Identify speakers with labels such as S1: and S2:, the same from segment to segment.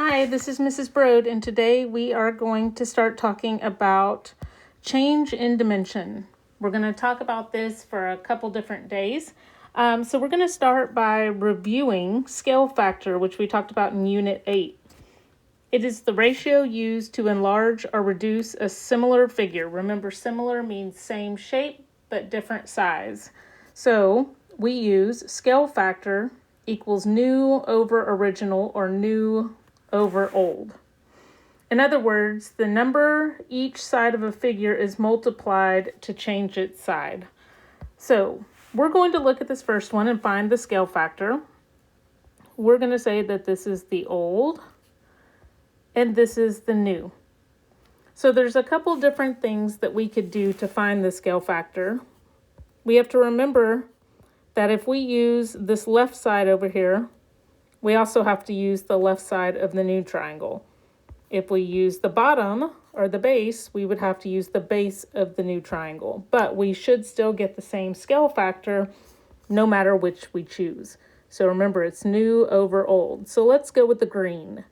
S1: Hi, this is Mrs. Broad, and today we are going to start talking about change in dimension. We're going to talk about this for a couple different days. So we're going to start by reviewing scale factor, which we talked about in Unit 8. It is the ratio used to enlarge or reduce a similar figure. Remember, similar means same shape but different size. So we use scale factor equals new over original or new over old. In other words, the number each side of a figure is multiplied to change its side. So we're going to look at this first one and find the scale factor. We're going to say that this is the old and this is the new. So there's a couple different things that we could do to find the scale factor. We have to remember that if we use this left side over here, we also have to use the left side of the new triangle. If we use the bottom or the base, we would have to use the base of the new triangle. But we should still get the same scale factor no matter which we choose. So remember, it's new over old. So let's go with the green.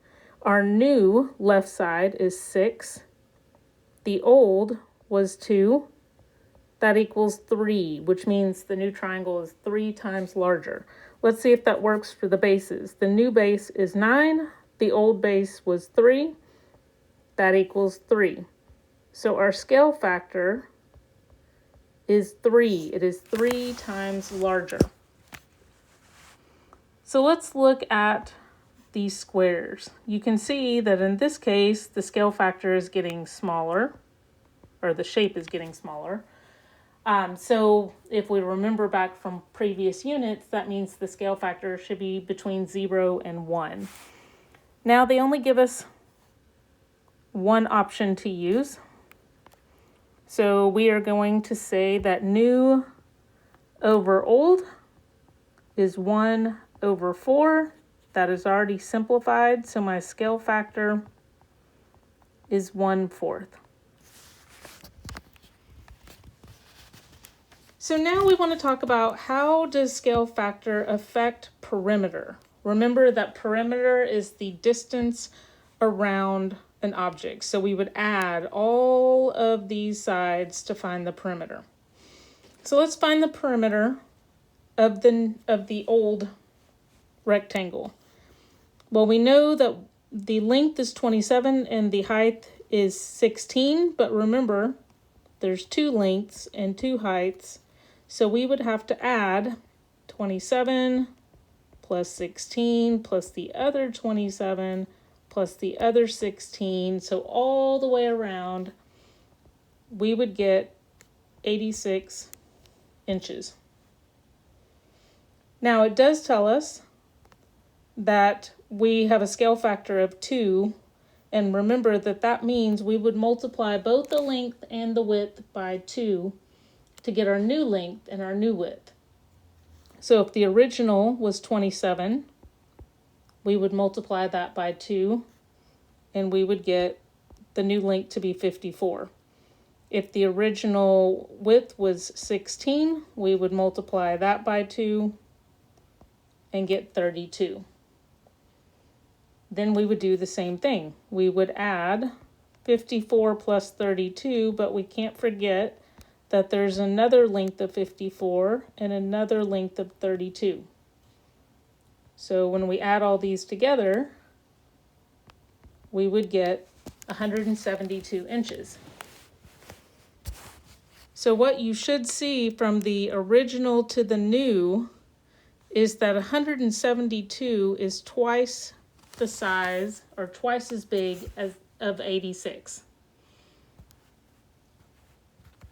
S1: Our new left side is 6. The old was 2. That equals 3, which means the new triangle is 3 times larger. Let's see if that works for the bases. The new base is 9. The old base was 3. That equals 3. So our scale factor is 3. It is 3 times larger. So let's look at these squares. You can see that in this case, the scale factor is getting smaller, or the shape is getting smaller. So if we remember back from previous units, that means the scale factor should be between 0 and 1. Now they only give us one option to use. So we are going to say that new over old is 1 over 4. That is already simplified, so my scale factor is 1/4. So now we want to talk about how does scale factor affect perimeter. Remember that perimeter is the distance around an object. So we would add all of these sides to find the perimeter. So let's find the perimeter of the old rectangle. Well, we know that the length is 27 and the height is 16, but remember there's 2 lengths and 2 heights. So we would have to add 27 plus 16 plus the other 27 plus the other 16. So all the way around, we would get 86 inches. Now it does tell us that we have a scale factor of 2. And remember that that means we would multiply both the length and the width by 2 to get our new length and our new width. So if the original was 27, we would multiply that by 2, and we would get the new length to be 54. If the original width was 16, we would multiply that by 2 and get 32. Then we would do the same thing. We would add 54 plus 32, but we can't forget that there's another length of 54 and another length of 32. So when we add all these together, we would get 172 inches. So what you should see from the original to the new is that 172 is twice the size or twice as big as of 86.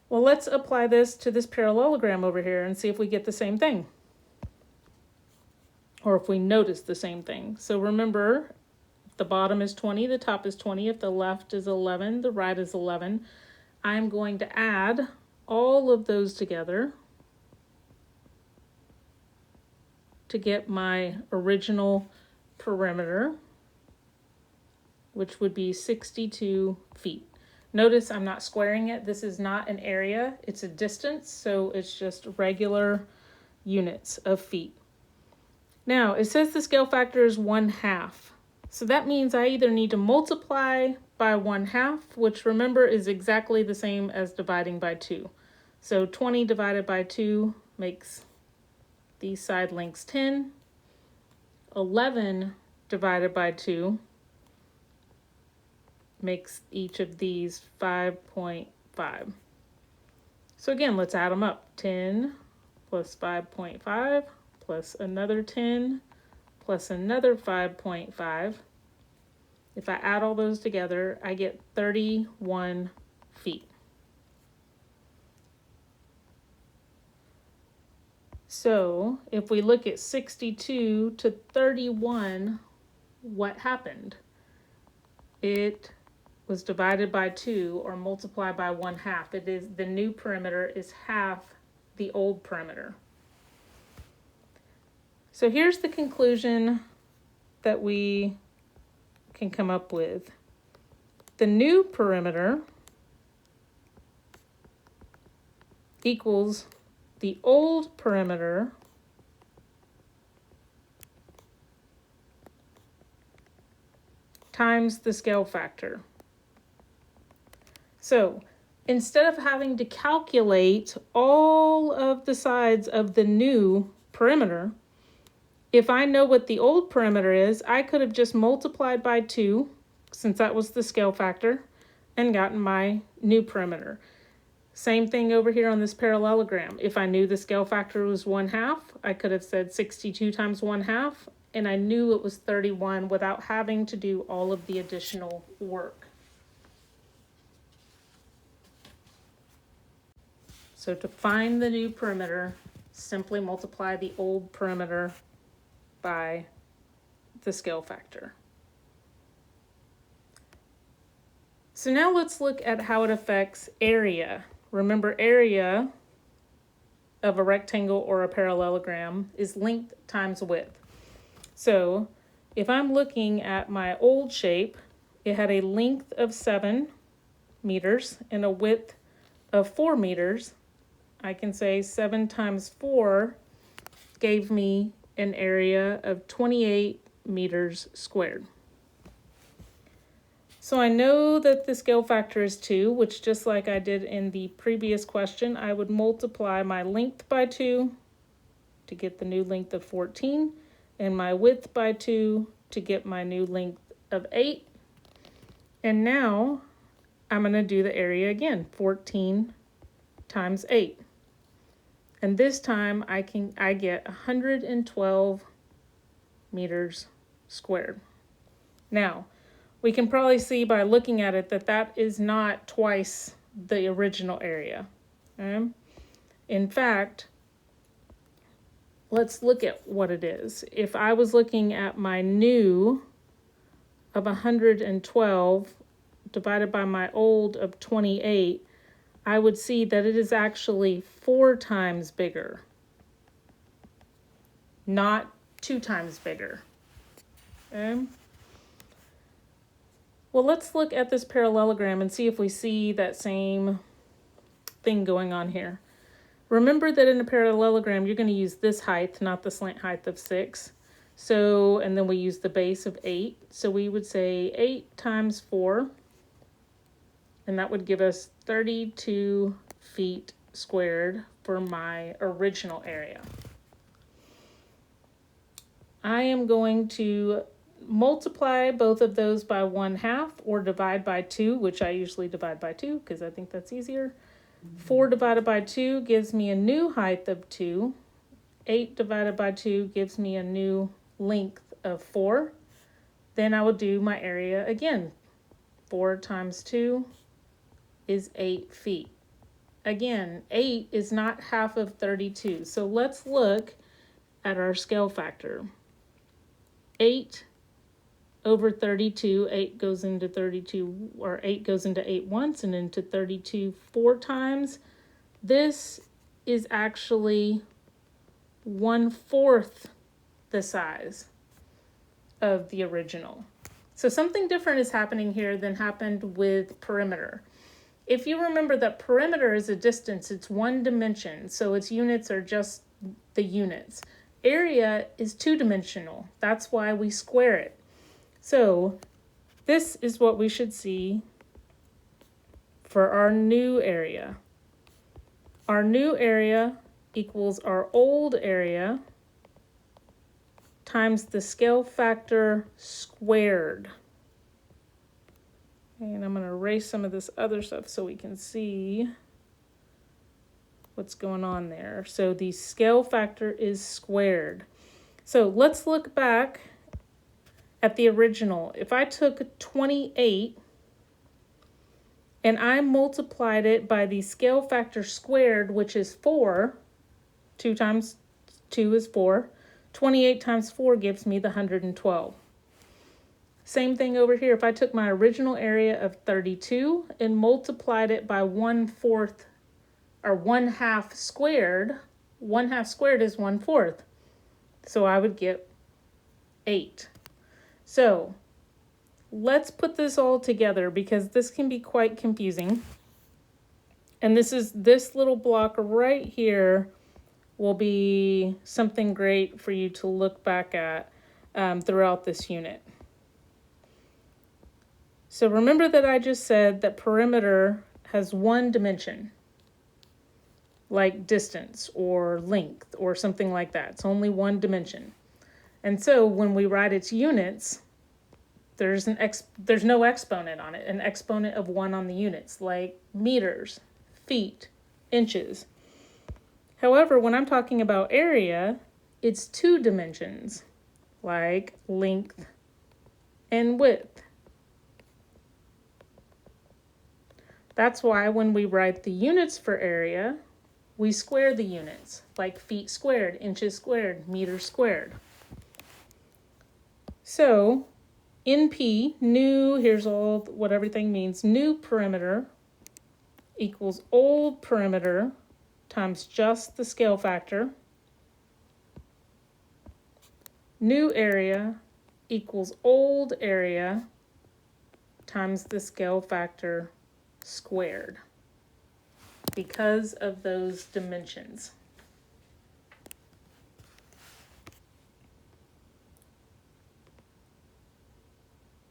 S1: Well, let's apply this to this parallelogram over here and see if we get the same thing. Or if we notice the same thing. So remember, if the bottom is 20, the top is 20. If the left is 11, the right is 11. I'm going to add all of those together to get my original perimeter, which would be 62 feet. Notice I'm not squaring it. This is not an area, it's a distance, so it's just regular units of feet. Now, it says the scale factor is 1/2. So that means I either need to multiply by 1/2, which remember is exactly the same as dividing by 2. So 20 divided by 2 makes these side lengths 10. 11 divided by 2 makes each of these 5.5. So again, let's add them up. 10 plus 5.5 plus another 10 plus another 5.5. If I add all those together, I get 31 feet. So if we look at 62 to 31, what happened? It was divided by 2 or multiplied by 1/2. It is the new perimeter is half the old perimeter. So here's the conclusion that we can come up with. The new perimeter equals the old perimeter times the scale factor. So instead of having to calculate all of the sides of the new perimeter, if I know what the old perimeter is, I could have just multiplied by 2, since that was the scale factor, and gotten my new perimeter. Same thing over here on this parallelogram. If I knew the scale factor was 1/2, I could have said 62 times 1/2, and I knew it was 31 without having to do all of the additional work. So to find the new perimeter, simply multiply the old perimeter by the scale factor. So now let's look at how it affects area. Remember, area of a rectangle or a parallelogram is length times width. So if I'm looking at my old shape, it had a length of 7 meters and a width of 4 meters. I can say 7 times 4 gave me an area of 28 meters squared. So I know that the scale factor is 2, which just like I did in the previous question, I would multiply my length by 2 to get the new length of 14, and my width by 2 to get my new length of 8. And now I'm going to do the area again, 14 times 8. And this time I get 112 meters squared. Now, we can probably see by looking at it that that is not twice the original area. Okay? In fact, let's look at what it is. If I was looking at my new of 112 divided by my old of 28, I would see that it is actually 4 times bigger, not 2 times bigger. Okay? Well, let's look at this parallelogram and see if we see that same thing going on here. Remember that in a parallelogram, you're going to use this height, not the slant height of 6. So, and then we use the base of 8. So we would say 8 times 4, and that would give us 32 feet squared for my original area. I am going to multiply both of those by 1/2 or divide by 2, which I usually divide by 2 because I think that's easier. 4 divided by 2 gives me a new height of 2. 8 divided by 2 gives me a new length of 4. Then I will do my area again. 4 times 2 is 8 feet. Again, 8 is not half of 32. So let's look at our scale factor. 8 over 32, 8 goes into 32, or 8 goes into 8 once and into 32 4 times. This is actually 1/4 the size of the original. So something different is happening here than happened with perimeter. If you remember that perimeter is a distance, it's one dimension, so its units are just the units. Area is 2-dimensional. That's why we square it. So this is what we should see for our new area. Our new area equals our old area times the scale factor squared. And I'm going to erase some of this other stuff so we can see what's going on there. So the scale factor is squared. So let's look back at the original. If I took 28 and I multiplied it by the scale factor squared, which is 4, 2 times 2 is 4, 28 times 4 gives me the 112. Same thing over here. If I took my original area of 32 and multiplied it by 1/4 or 1/2 squared, 1/2 squared is 1/4. So I would get 8. So let's put this all together because this can be quite confusing. And this little block right here will be something great for you to look back at throughout this unit. So remember that I just said that perimeter has one dimension, like distance or length or something like that. It's only one dimension. And so when we write its units, there's no exponent on it, an exponent of 1 on the units, like meters, feet, inches. However, when I'm talking about area, it's 2 dimensions, like length and width. That's why when we write the units for area, we square the units, like feet squared, inches squared, meters squared. So NP, new, here's all what everything means, new perimeter equals old perimeter times just the scale factor. New area equals old area times the scale factor squared because of those dimensions.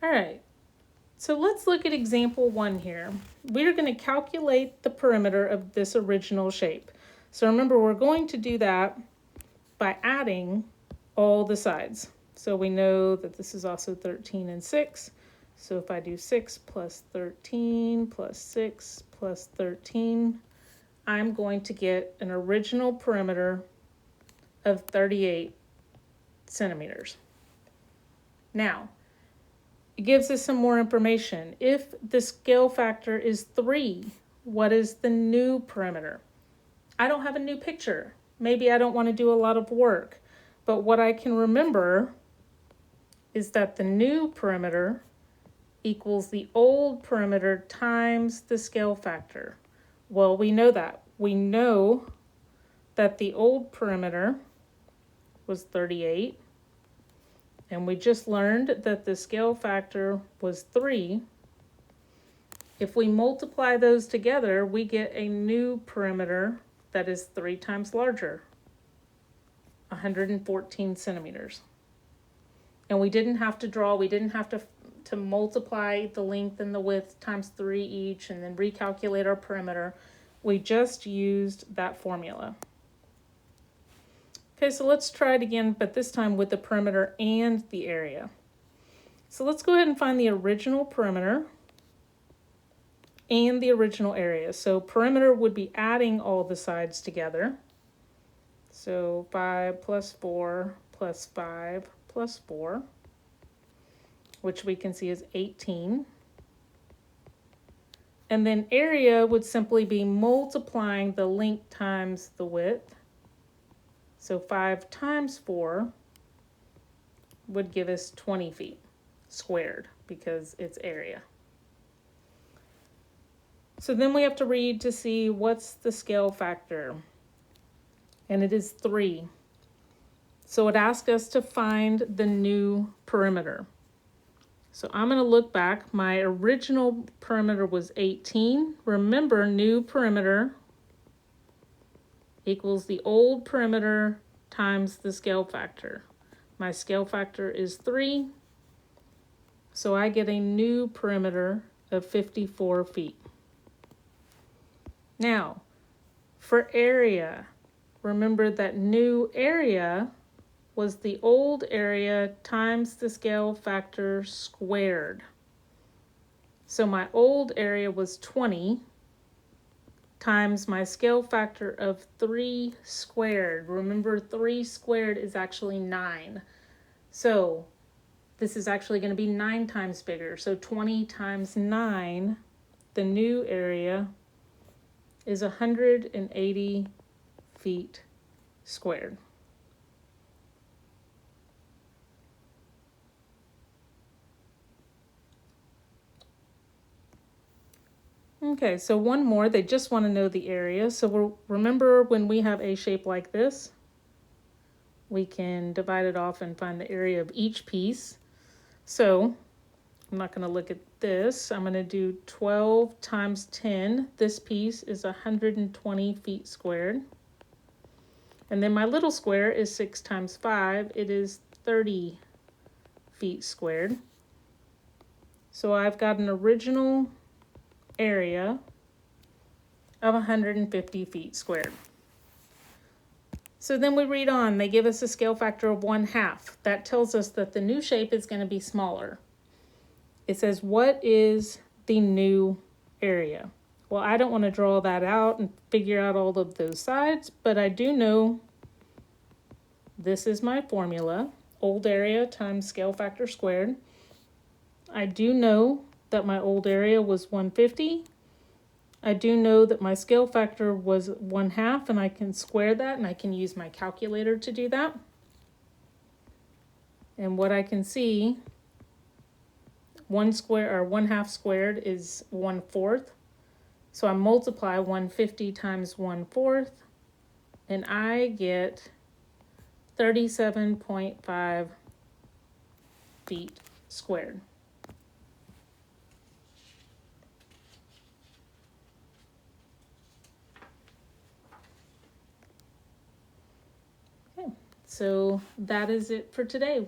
S1: All right, so let's look at example 1 here. We're going to calculate the perimeter of this original shape. So remember, we're going to do that by adding all the sides. So we know that this is also 13 and 6. So if I do 6 plus 13 plus 6 plus 13, I'm going to get an original perimeter of 38 centimeters. Now, it gives us some more information. If the scale factor is 3, what is the new perimeter? I don't have a new picture. Maybe I don't want to do a lot of work. But what I can remember is that the new perimeter equals the old perimeter times the scale factor. Well, we know that. We know that the old perimeter was 38, and we just learned that the scale factor was 3. If we multiply those together, we get a new perimeter that is 3 times larger, 114 centimeters. And we didn't have to draw, we didn't have to multiply the length and the width times 3 each and then recalculate our perimeter. We just used that formula. Okay, so let's try it again, but this time with the perimeter and the area. So let's go ahead and find the original perimeter and the original area. So perimeter would be adding all the sides together. So 5 plus 4 plus 5 plus 4, which we can see is 18. And then area would simply be multiplying the length times the width. So 5 times 4 would give us 20 feet squared because it's area. So then we have to read to see what's the scale factor. And it is 3. So it asks us to find the new perimeter. So I'm going to look back. My original perimeter was 18. Remember, new perimeter equals the old perimeter times the scale factor. My scale factor is 3. So I get a new perimeter of 54 feet. Now, for area, remember that new area was the old area times the scale factor squared. So my old area was 20 times my scale factor of 3 squared. Remember, 3 squared is actually 9. So this is actually going to be 9 times bigger. So 20 times 9, the new area is 180 feet squared. Okay, so one more, they just want to know the area. So remember when we have a shape like this, we can divide it off and find the area of each piece. So I'm not going to look at this. I'm going to do 12 times 10. This piece is 120 feet squared. And then my little square is 6 times 5. It is 30 feet squared. So I've got an original area of 150 feet squared. So then we read on. They give us a scale factor of 1/2. That tells us that the new shape is going to be smaller. It says, what is the new area? Well, I don't want to draw that out and figure out all of those sides, but I do know this is my formula, old area times scale factor squared. I do know that my old area was 150. I do know that my scale factor was 1/2, and I can square that, and I can use my calculator to do that. And what I can see, 1/2 squared is 1/4. So I multiply 150 times 1/4, and I get 37.5 feet squared. Okay, so that is it for today.